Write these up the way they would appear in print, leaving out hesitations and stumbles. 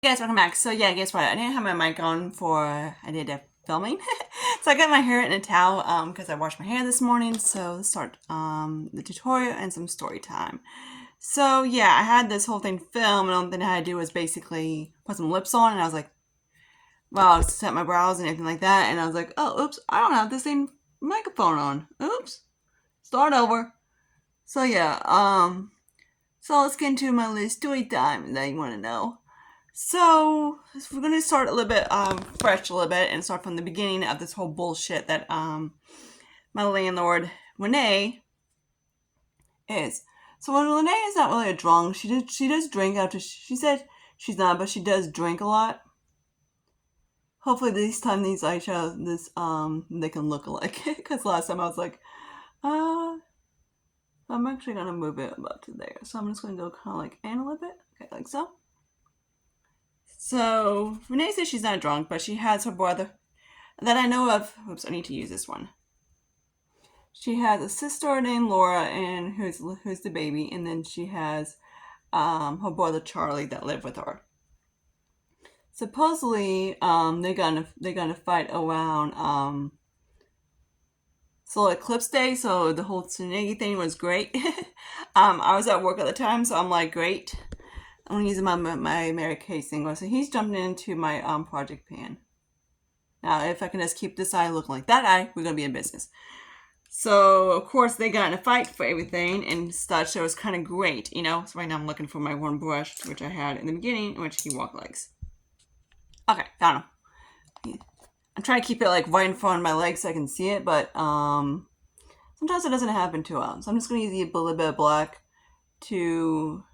Hey guys, welcome back. So yeah, guess what? I didn't have my mic on for I did filming, so I got my hair in a towel because I washed my hair this morning. So let's start the tutorial and some story time. So yeah, I had this whole thing filmed, and the only thing I had to do was basically put some lips on, and I was like, well, set my brows and everything like that, and I was like, oh, oops, I don't have the same microphone on. Oops, start over. So yeah, so let's get into my little story time that you want to know. So we're gonna start a little bit fresh a little bit and start from the beginning of this whole bullshit that my landlord Renee is. So when Renee is not really a drunk, she does drink after she said she's not, but she does drink a lot. Hopefully this time these eyeshadows they can look alike because last time I was like, I'm actually gonna move it about to there. So I'm just gonna go kind of like in a little bit, okay, like so. So Renee says she's not drunk, but she has her brother that I know of. Oops, I need to use this one. She has a sister named Laura, and who's the baby, and then she has her brother Charlie that live with her. Supposedly, they're gonna fight around solar eclipse day. So the whole tsunami thing was great. I was at work at the time, so I'm like, great. I'm using my Mary Kay single. So he's jumping into my project pan. Now, if I can just keep this eye looking like that eye, we're gonna be in business. So, of course, they got in a fight for everything and such, so it was kind of great, you know? So right now I'm looking for my one brush, which I had in the beginning, which he walk legs. Okay, found him. I'm trying to keep it, like, right in front of my legs so I can see it, but, sometimes it doesn't happen too well. So I'm just going to use a little bit of black to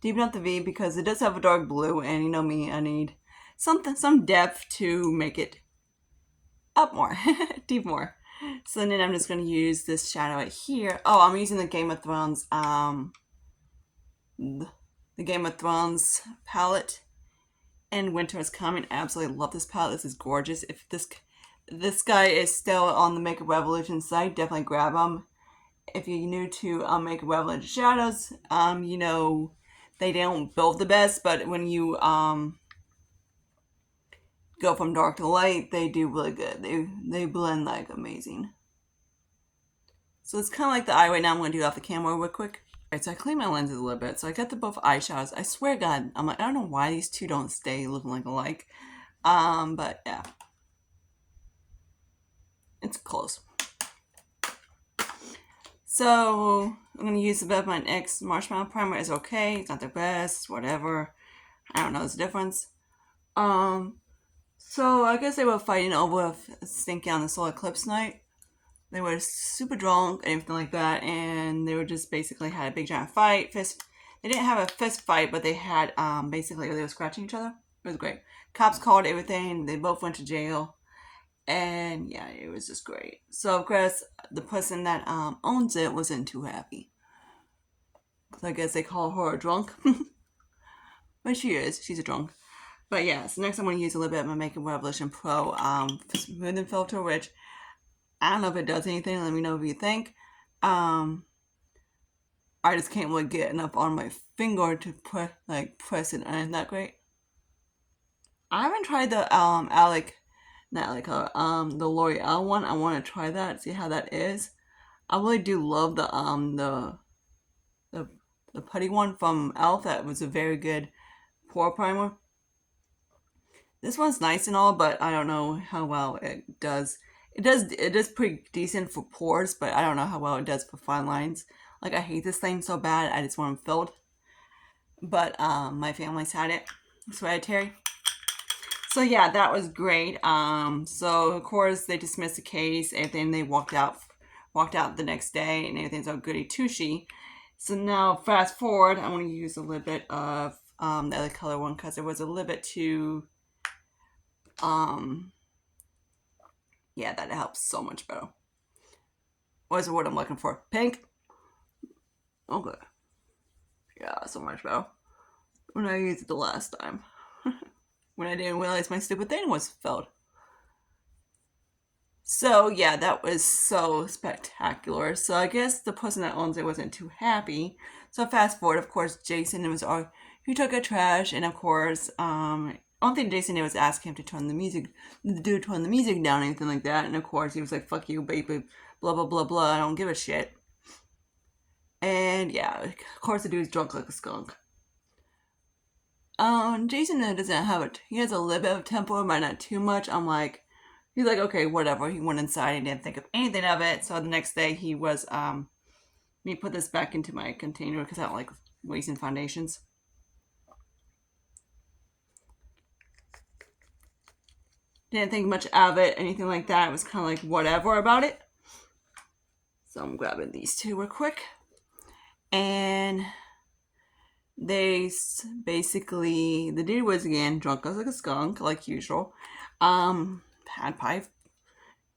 deepen up the V, because it does have a dark blue, and you know me, I need some depth to make it up more, deep more. So then I'm just going to use this shadow right here. Oh, I'm using the Game of Thrones, the Game of Thrones palette. And winter is coming. I absolutely love this palette. This is gorgeous. If this guy is still on the Makeup Revolution site, definitely grab him. If you're new to Makeup Revolution shadows, you know they don't build the best, but when you go from dark to light, they do really good. They blend like amazing. So it's kind of like the eye right now. I'm going to do it off the camera real quick. Alright, so I cleaned my lenses a little bit. So I got the both eyeshadows. I swear to God, I'm like, I don't know why these two don't stay looking like alike. But yeah. It's close. So I'm going to use the bit of my NYX Marshmallow Primer. It's okay. It's not the best. Whatever. I don't know the difference. So I guess they were fighting over Stinky on the solar eclipse night. They were super drunk and everything like that, and they were just basically had a big giant fight. They didn't have a fist fight, but they had basically they were scratching each other. It was great. Cops called everything. They both went to jail, and yeah, it was just great. So of course, the person that owns it wasn't too happy. So I guess they call her a drunk, but she is. She's a drunk. But yeah, so next I'm going to use a little bit of my Makeup Revolution Pro smoothing filter, which I don't know if it does anything. Let me know if you think. I just can't really get enough on my finger to press it. Isn't that great? I haven't tried the the L'Oreal one. I want to try that, see how that is. I really do love the putty one from Elf. That was a very good pore primer. This one's nice and all, but I don't know how well it does. It is pretty decent for pores, but I don't know how well it does for fine lines. Like, I hate this thing so bad, I just want them filled. But my family's had it. It's hereditary. So yeah, that was great. So of course they dismissed the case, everything. They walked out the next day, and everything's all goody two-shoes. So now fast forward, I want to use a little bit of the other color one because it was a little bit too yeah, that helps so much better. What's the word I'm looking for? Pink? Okay. Yeah, so much better. When I used it the last time. When I didn't realize my stupid thing was filled. So yeah, that was so spectacular. So I guess the person that owns it wasn't too happy. So fast forward, of course, Jason was he took a trash, and of course, one thing Jason did was ask him to turn the music down, anything like that. And of course, he was like, "Fuck you, baby," blah blah blah blah. I don't give a shit. And yeah, of course, the dude's drunk like a skunk. Jason doesn't have it. He has a little bit of temper, but not too much. He's like, okay, whatever. He went inside and didn't think of anything of it. So the next day, he was, let me put this back into my container because I don't like wasting foundations. Didn't think much of it, anything like that. It was kind of like whatever about it. So I'm grabbing these two real quick. And they basically, the dude was again drunk as like a skunk, like usual. Had pipe.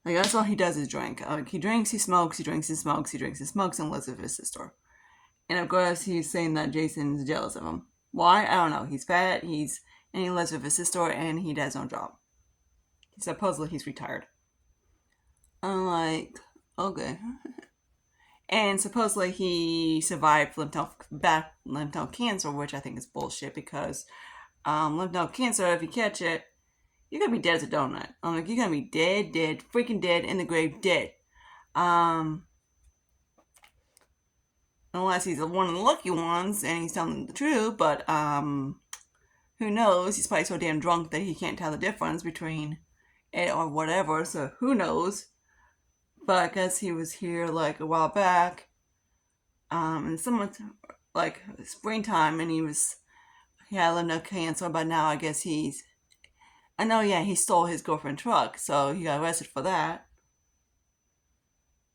Like that's all he does is drink. He drinks, he smokes, he drinks, he smokes, he drinks, he smokes, and lives with his sister. And of course, he's saying that Jason is jealous of him. Why? I don't know. He's fat. And he lives with his sister, and he does no job. Supposedly, he's retired. I'm like, okay. And supposedly he survived lymph node cancer, which I think is bullshit because lymph node cancer, if you catch it, you're gonna be dead as a donut. I'm like, you're gonna be dead, freaking dead in the grave, dead. Unless he's one of the lucky ones and he's telling the truth, but who knows? He's probably so damn drunk that he can't tell the difference between it or whatever. So who knows? But I guess he was here like a while back, and someone like springtime, and he had lymph node cancer, but now I guess he stole his girlfriend's truck, so he got arrested for that.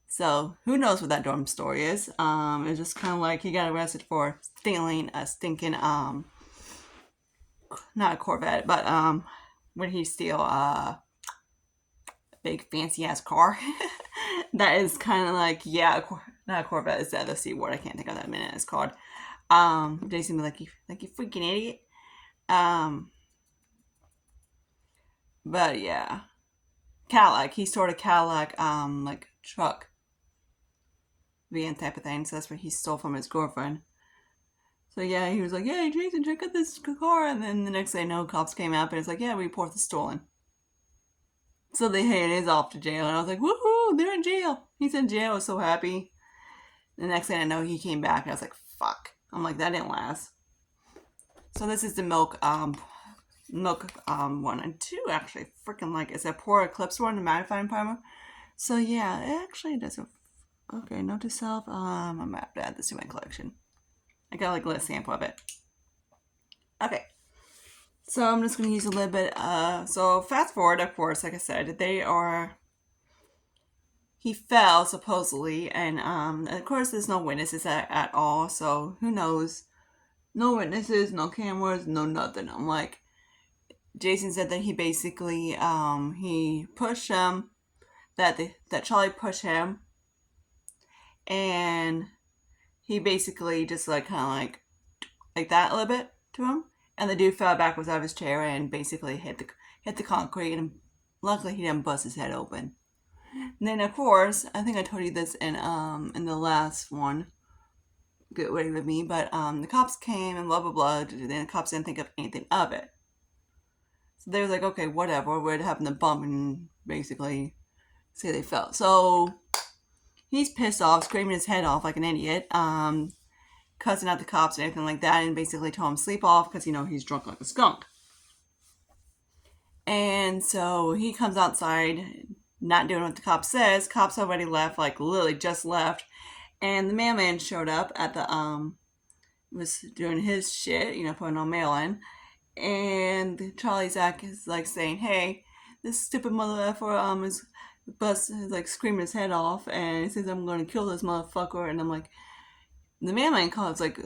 So who knows what that dumb story is? It's just kind of like he got arrested for stealing a stinking not a Corvette, but when he steal a big fancy ass car. That is kind of like, yeah, not a Corvette, is the other C word. I can't think of that minute it's called. Jason be like, you freaking idiot. But yeah, Cadillac. He stored a Cadillac, like truck van type of thing. So that's what he stole from his girlfriend. So yeah, he was like, "Hey, Jason, check out this car." And then the next day, no cops came up, and it's like, "Yeah, we report the stolen." So they handed his off to jail, and I was like, "Woohoo! They're in jail." He's in jail. I was so happy. The next thing I know, he came back, and I was like, "Fuck!" I'm like, "That didn't last." So this is the milk one and two actually. Freaking like it's a Pore Eclipse one, the mattifying primer. So yeah, it actually does a okay. Note to self. I'm gonna have to add this to my collection. I got like a little sample of it. Okay. So I'm just going to use a little bit. So fast forward, of course, like I said, he fell supposedly, and of course there's no witnesses at all, so who knows? No witnesses, no cameras, no nothing. I'm like, Jason said that he basically, he pushed him, that Charlie pushed him, and he basically just like kind of like that a little bit to him. And the dude fell backwards out of his chair and basically hit the concrete. And luckily, he didn't bust his head open. And then, of course, I think I told you this in the last one. Get ready with me, but the cops came and blah blah blah. And the cops didn't think of anything of it. So they was like, okay, whatever. We're having a bump and basically say they fell. So he's pissed off, screaming his head off like an idiot. Cussing out the cops and anything like that, and basically told him to sleep off because he's drunk like a skunk. And so he comes outside, not doing what the cop says. Cops already left, like literally just left, and the mailman showed up at the was doing his shit, putting on mail in, and Charlie Zach is like saying, "Hey, this stupid mother effer is like screaming his head off, and he says I'm going to kill this motherfucker," and I'm like. The mailman calls like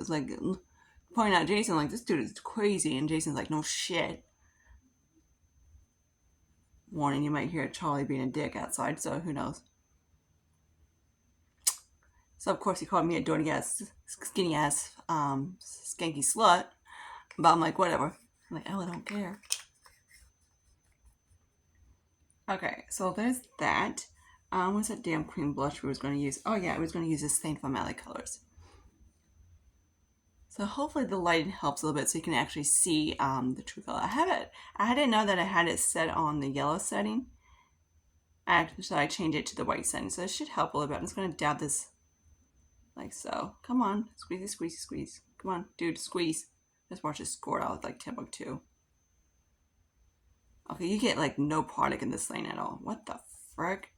pointing out Jason like this dude is crazy, and Jason's like no shit. Warning: you might hear Charlie being a dick outside, so who knows. So of course he called me a dirty ass, skinny ass, skanky slut, but I'm like whatever. I'm like, oh, I don't care. Okay, so there's that. What's that damn cream blush we was going to use? Oh yeah, I was going to use this thing from LA Colors. So hopefully the lighting helps a little bit so you can actually see the true color. I didn't know that I had it set on the yellow setting. So I changed it to the white setting. So it should help a little bit. I'm just going to dab this like so. Come on. Squeezy, squeezy, squeeze. Come on, dude, squeeze. Let's watch it score out with like Timbuktu. Okay, you get like no product in this lane at all. What the frick?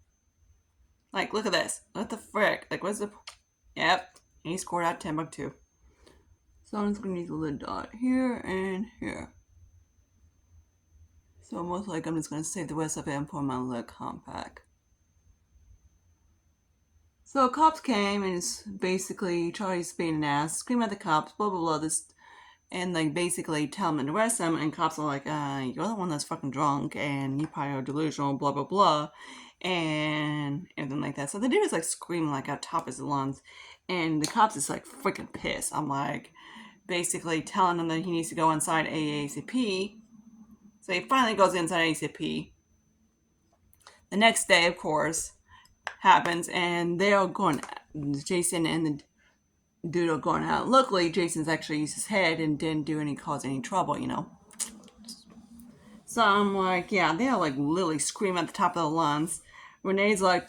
Like, look at this. What the frick? Like, what's the... Yep. And he scored out Timbuktu. So I'm just going to use a little dot here and here. So most like I'm just going to save the rest of it and put my little compact. So cops came and it's basically Charlie's being an ass, scream at the cops, blah blah blah, this, and like basically tell them to arrest them, and cops are like, you're the one that's fucking drunk and you probably are delusional, blah blah blah, and everything like that. So the dude is like screaming like at top of his lungs, and the cops is like freaking pissed. I'm like basically telling him that he needs to go inside AACP. So he finally goes inside AACP. The next day, of course, happens, and they are going. Jason and the dude are going out. Luckily, Jason's actually used his head and didn't cause any trouble, you know. So I'm like, yeah, they're like literally screaming at the top of the lungs. Renee's like,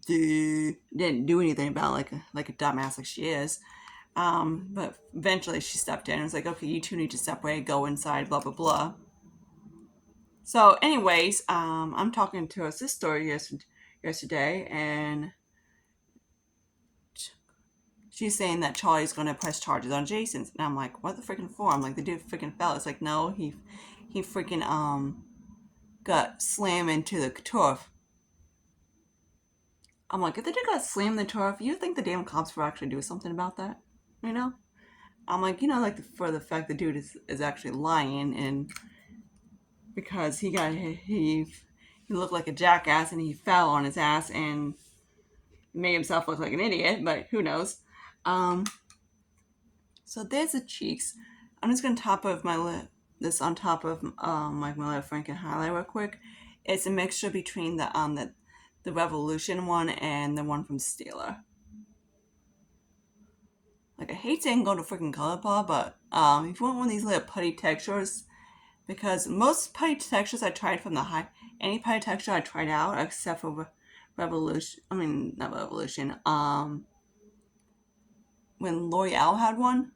didn't do anything about it, like a dumbass like she is. But eventually she stepped in and was like, okay, you two need to separate, go inside, blah blah blah. So, anyways, I'm talking to a sister yesterday, and she's saying that Charlie's going to press charges on Jason's, and I'm like, what the freaking for? I'm like, the dude freaking fell. It's like, no, he freaking got slammed into the turf. I'm like, if the dude got slammed in the turf, you think the damn cops will actually do something about that? You know? I'm like, you know, like for the fact the dude is actually lying, and because he looked like a jackass and he fell on his ass and made himself look like an idiot, but who knows? So there's the cheeks. I'm just gonna top of my lip this on top of like my lip Franken highlight real quick. It's a mixture between the Revolution one and the one from Steeler. Like I hate saying go to freaking ColourPop, but if you want one of these little putty textures, because most putty textures I tried from any putty texture I tried out except for Revolution. I mean not Revolution. When L'Oreal had one,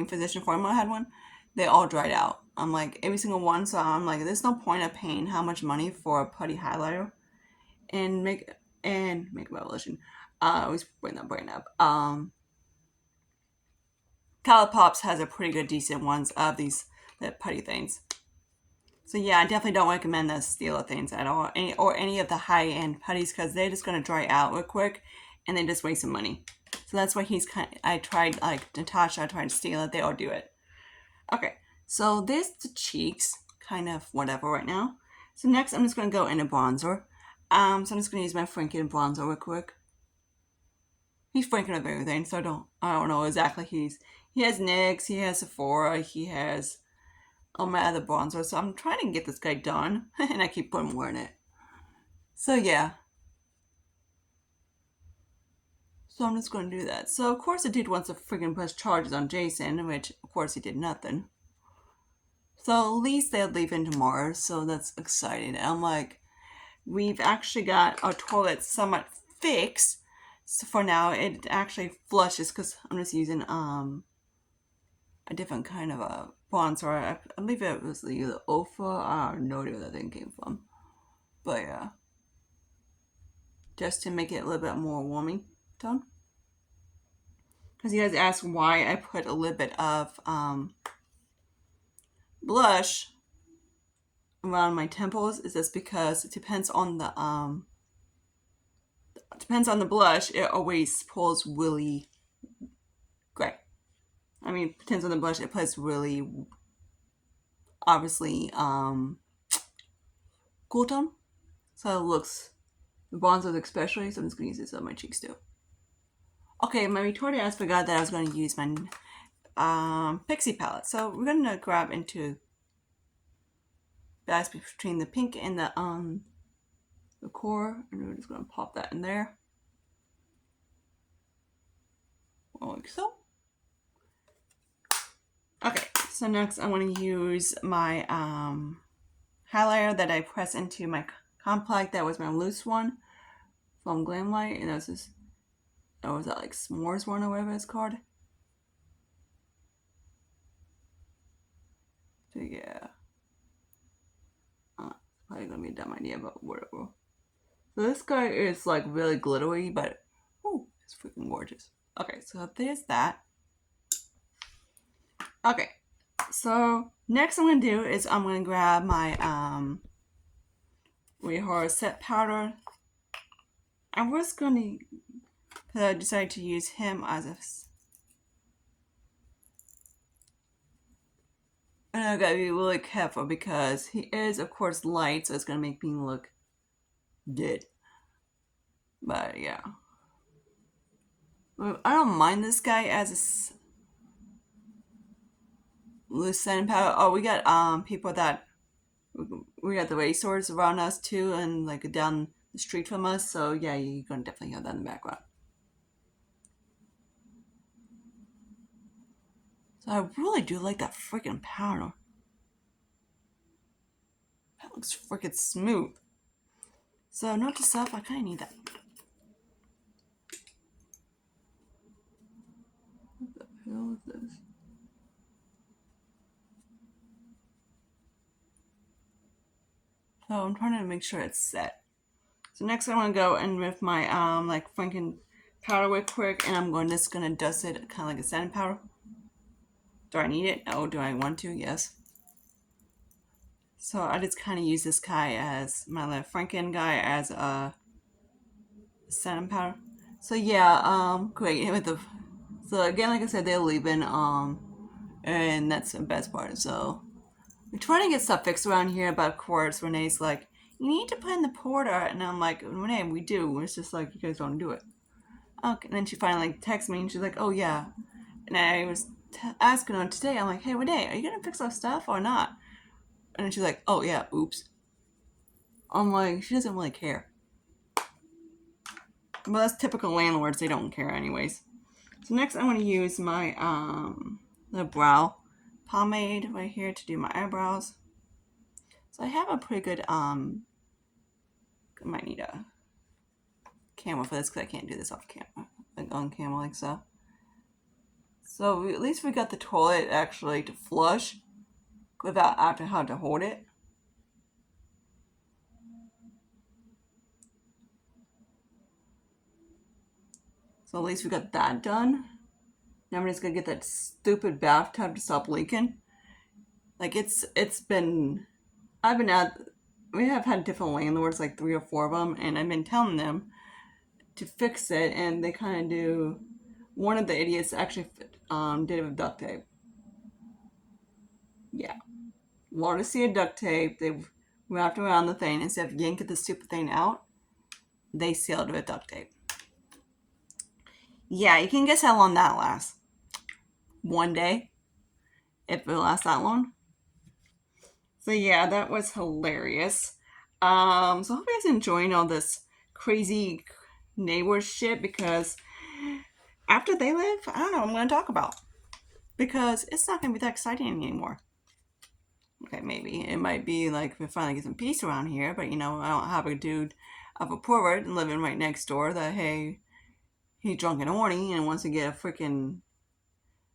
Physician Formula had one, they all dried out. I'm like, every single one, so I'm like, there's no point of paying how much money for a putty highlighter and make Revolution. I always bring that brain up. ColourPop's has a pretty good, decent ones of these putty things. So yeah, I definitely don't recommend the Stila things at all, or any of the high-end putties, because they're just going to dry out real quick, and they just waste some money. So that's why I tried, like, Natasha, I tried to steal it, they all do it. Okay, so there's the cheeks, kind of whatever right now. So next I'm just going to go into bronzer. So I'm just going to use my Franken bronzer real quick. He's Franken of everything, so I don't know exactly. He has NYX, he has Sephora, he has all my other bronzer, so I'm trying to get this guy done, and I keep putting more in it. So yeah. So I'm just going to do that. So of course the dude wants to freaking press charges on Jason, which of course he did nothing. So at least they're leaving tomorrow, so that's exciting. I'm like, we've actually got our toilet somewhat fixed. So for now, it actually flushes because I'm just using a different kind of a bronzer. I believe it was either Ofa. I have no idea where that thing came from. But yeah, just to make it a little bit more warming tone. Because you guys asked why I put a little bit of blush around my temples. Is this because it depends on the blush. It always pulls really great. Depends on the blush. It plays really obviously cool tone. So it looks the bronzers especially. So I'm just gonna use this on my cheeks too. Okay, my retarded ass forgot that I was going to use my Pixie palette. So we're gonna grab into balance between the pink and the core, and we're just gonna pop that in there, like so. So next I'm going to use my highlighter that I press into my compact. That was my loose one from Glamlight, and that was this, or was that like s'mores one or whatever it's called? So yeah, probably gonna be a dumb idea, but whatever. So this guy is like really glittery, but oh, it's freaking gorgeous. Okay, so there's that. Okay, so next I'm gonna do is I'm gonna grab my Rehor set powder. I was gonna, because I decided to use him as a. And I gotta be really careful because he is, of course, light, so it's gonna make me look dead. But yeah, I don't mind this guy as a loose setting powder. Oh, we got people that we got the racers around us too, and like down the street from us. So yeah, you're gonna definitely have that in the background. So I really do like that freaking powder. That looks freaking smooth. So note to self, I kind of need that. What the hell is this? So I'm trying to make sure it's set. So next I'm gonna go in with my like Franken powder real quick, and I'm just gonna dust it kind of like a setting powder. Do I need it? Oh, do I want to? Yes. So I just kind of use this guy as my little Franken guy as a setting powder. So yeah, great with the. So again, like I said, they're leaving, and that's the best part. So we're trying to get stuff fixed around here, but of course Renee's like, you need to put in the porter, and I'm like, Renee, we do. It's just like you guys don't do it. Okay, and then she finally texts me, and she's like, oh yeah. And I was asking her today, I'm like, hey Renee, are you gonna fix our stuff or not? And then she's like, oh yeah, oops. I'm like, she doesn't really care. Well, that's typical landlords, they don't care anyways. So next I'm going to use my the brow pomade right here to do my eyebrows. So I have a pretty good I might need a camera for this because I can't do this off camera, like on camera like so. So at least we got the toilet actually to flush without having to hold it. So at least we got that done. Now I'm just gonna get that stupid bathtub to stop leaking. Like it's been, I've been at, we have had different landlords, like 3 or 4 of them, and I've been telling them to fix it, and they kind of do. One of the idiots actually did it with duct tape. Yeah, water seal duct tape. They wrapped around the thing instead of yanking the stupid thing out. They sealed it with duct tape. Yeah, you can guess how long that lasts. One day, if it lasts that long. So yeah, that was hilarious. So I hope you guys enjoying all this crazy neighbor shit because after they live, I don't know what I'm going to talk about because it's not going to be that exciting anymore. Okay, maybe it might be like we finally get some peace around here, but you know, I don't have a dude of a pervert living right next door that hey, he's drunk and horny and wants to get a freaking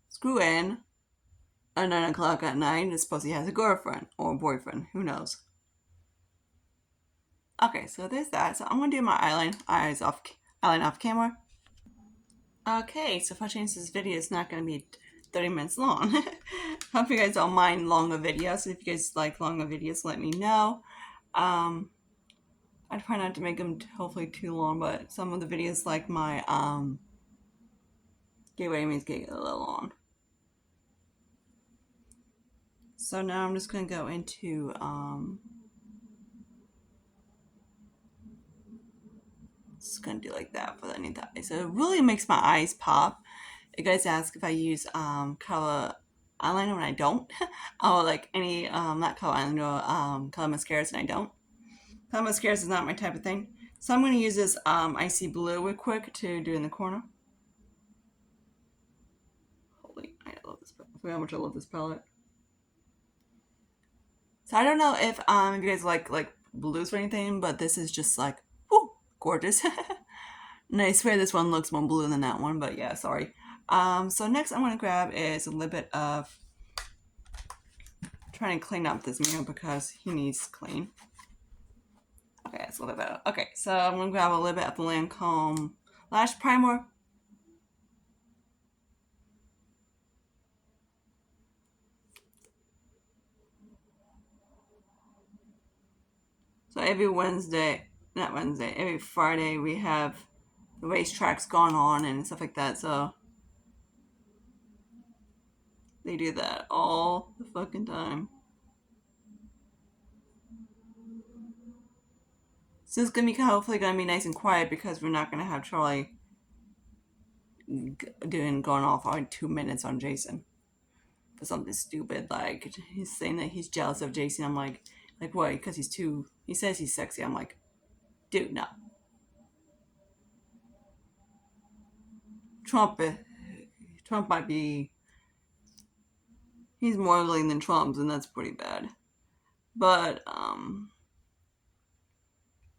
screw in at 9 o'clock at night and suppose he has a girlfriend or a boyfriend. Who knows? Okay, so there's that. So I'm gonna do my eyeliner off camera. Okay, so if I change this video, it's not gonna be 30 minutes long. Hope you guys don't mind longer videos. If you guys like longer videos, let me know. I try not to make them hopefully too long, but some of the videos like my gateway means get a little long. So now I'm just gonna go into just gonna do like that for the underneath the eye. So it really makes my eyes pop. You guys ask if I use color eyeliner when I don't. Oh, like any not color eyeliner, color mascaras and I don't. Color mascaras is not my type of thing. So I'm gonna use this icy blue real quick to do in the corner. Holy, I love this palette. I forgot how much I love this palette. So I don't know if you guys like blues or anything, but this is just like whoo, gorgeous. And I swear this one looks more blue than that one, but yeah, sorry. So next I'm gonna grab is a little bit of trying to clean up this mirror because he needs clean. Okay, it's a little bit better. Okay, so I'm gonna grab a little bit of the Lancome Lash Primer. So every Wednesday, not Wednesday, every Friday we have the racetracks going on and stuff like that. So they do that all the fucking time. So it's gonna be hopefully gonna be nice and quiet because we're not gonna have Charlie doing going off on 2 minutes on Jason for something stupid. Like he's saying that he's jealous of Jason. I'm like what? Because he's too. He says he's sexy. I'm like, dude, no. Trump, Trump might be. He's more ugly than Trump's, and that's pretty bad. But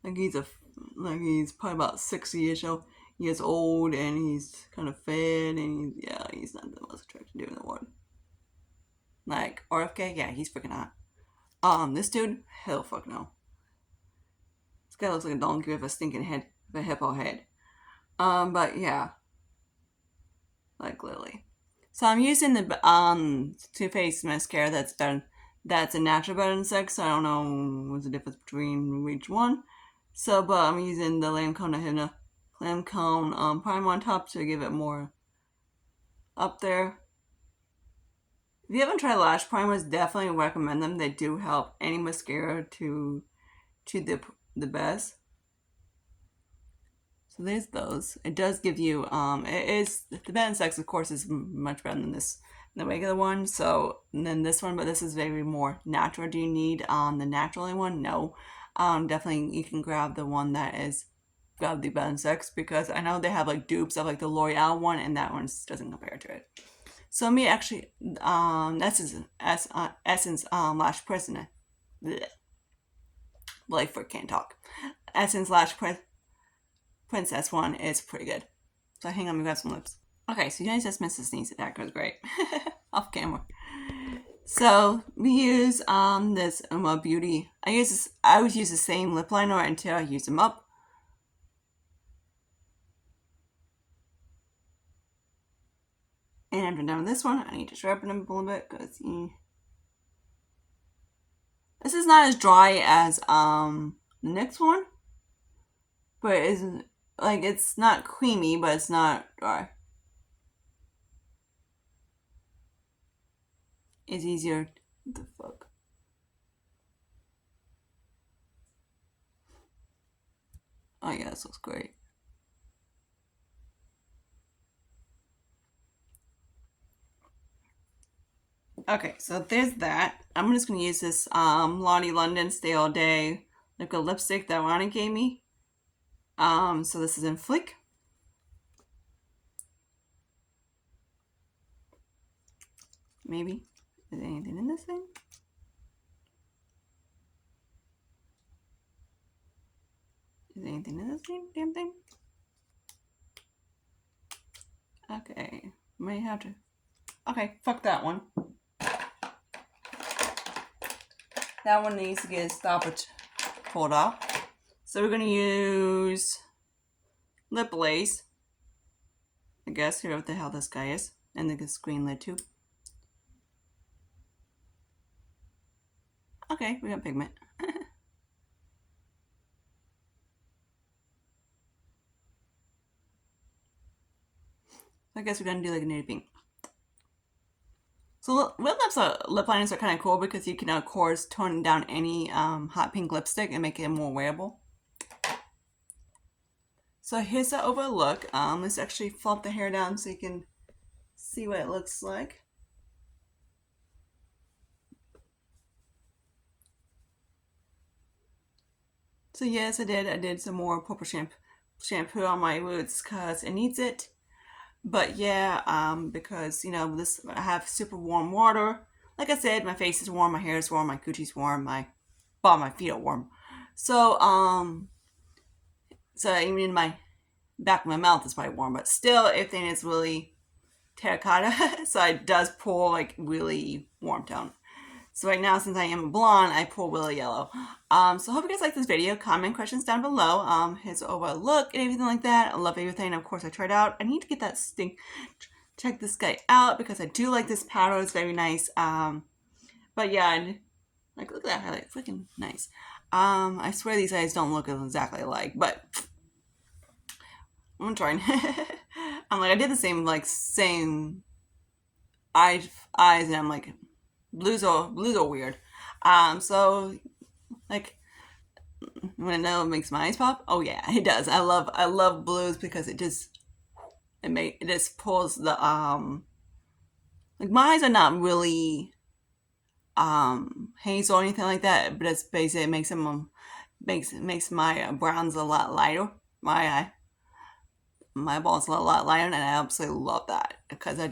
like he's probably about 60ish years old, and he's kind of fed, and he's not the most attractive dude in the world. Like RFK, yeah, he's freaking hot. This dude, hell fuck no. This guy looks like a donkey with a stinking head, with a hippo head. But yeah, like literally. So I'm using the Too Faced mascara that's a natural better than sex. So I don't know what's the difference between each one. So, but I'm using the Lancome primer on top to give it more up there. If you haven't tried lash primers, definitely recommend them. They do help any mascara to the best. So there's those. It does give you it is the Ben Sex of course is much better than the regular one. So than this one, but this is very more natural. Do you need the naturally one? No. Definitely you can grab the one that is grab the Ben Sex because I know they have like dupes of like the L'Oreal one and that one doesn't compare to it. So me actually Essence Lash Prisoner. Like for can't talk. Essence Lash Princess one is pretty good. So hang on, we got some lips. Okay, so you guys just missed the sneeze attack. It was great. Off camera. So we use this Beauty. I always use the same lip liner until I use them up. And after done with this one, I need to sharpen them a little bit because this is not as dry as the next one, but it isn't like it's not creamy, but it's not dry. It's easier. What the fuck? Oh yeah, this looks great. Okay, so there's that. I'm just gonna use this Lottie London Stay All Day liquid lipstick that Ronnie gave me. So this is in Flick. Maybe. Is there anything in this thing? Is there anything in this damn thing? Okay, may have to. Okay, fuck that one. That one needs to get a stoppage pulled off. So we're gonna use lip lace. I guess here what the hell this guy is, and the screen lid too. Okay, we got pigment. I guess we're gonna do like a nude pink. So lip liners are kind of cool because you can of course tone down any hot pink lipstick and make it more wearable. So here's the overall look. Let's actually flop the hair down so you can see what it looks like. So yes, I did some more purple shampoo on my roots because it needs it. But yeah, because you know this, I have super warm water. like I said, my face is warm, my hair is warm, my coochie's warm, my feet are warm. So, so even in my back of my mouth is probably warm, but still, everything is really terracotta. So it does pull like really warm tone. So right now, since I am a blonde, I pull really yellow. So I hope you guys like this video. Comment questions down below. His overall look and everything like that. I love everything. Of course, I tried out. I need to get that stink. Check this guy out because I do like this powder. It's very nice. But yeah, like look at that highlight, freaking nice. I swear these eyes don't look exactly alike, but I'm trying. I'm like I did the same eyes, and I'm like blues are weird. So like when I know it makes my eyes pop, oh yeah, it does. I love blues because it just pulls the like my eyes are not really hazel or anything like that, but it's basically it makes my browns a lot lighter. My balls a lot lighter, and I absolutely love that because I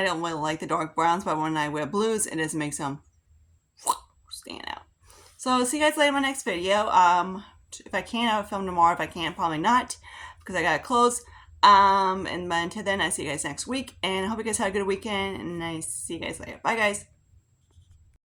don't really like the dark browns, but when I wear blues, it just makes them stand out. So see you guys later in my next video. If I can, I'll film tomorrow. If I can't, probably not because I gotta close. And until then, I see you guys next week, and I hope you guys have a good weekend, and I see you guys later. Bye, guys.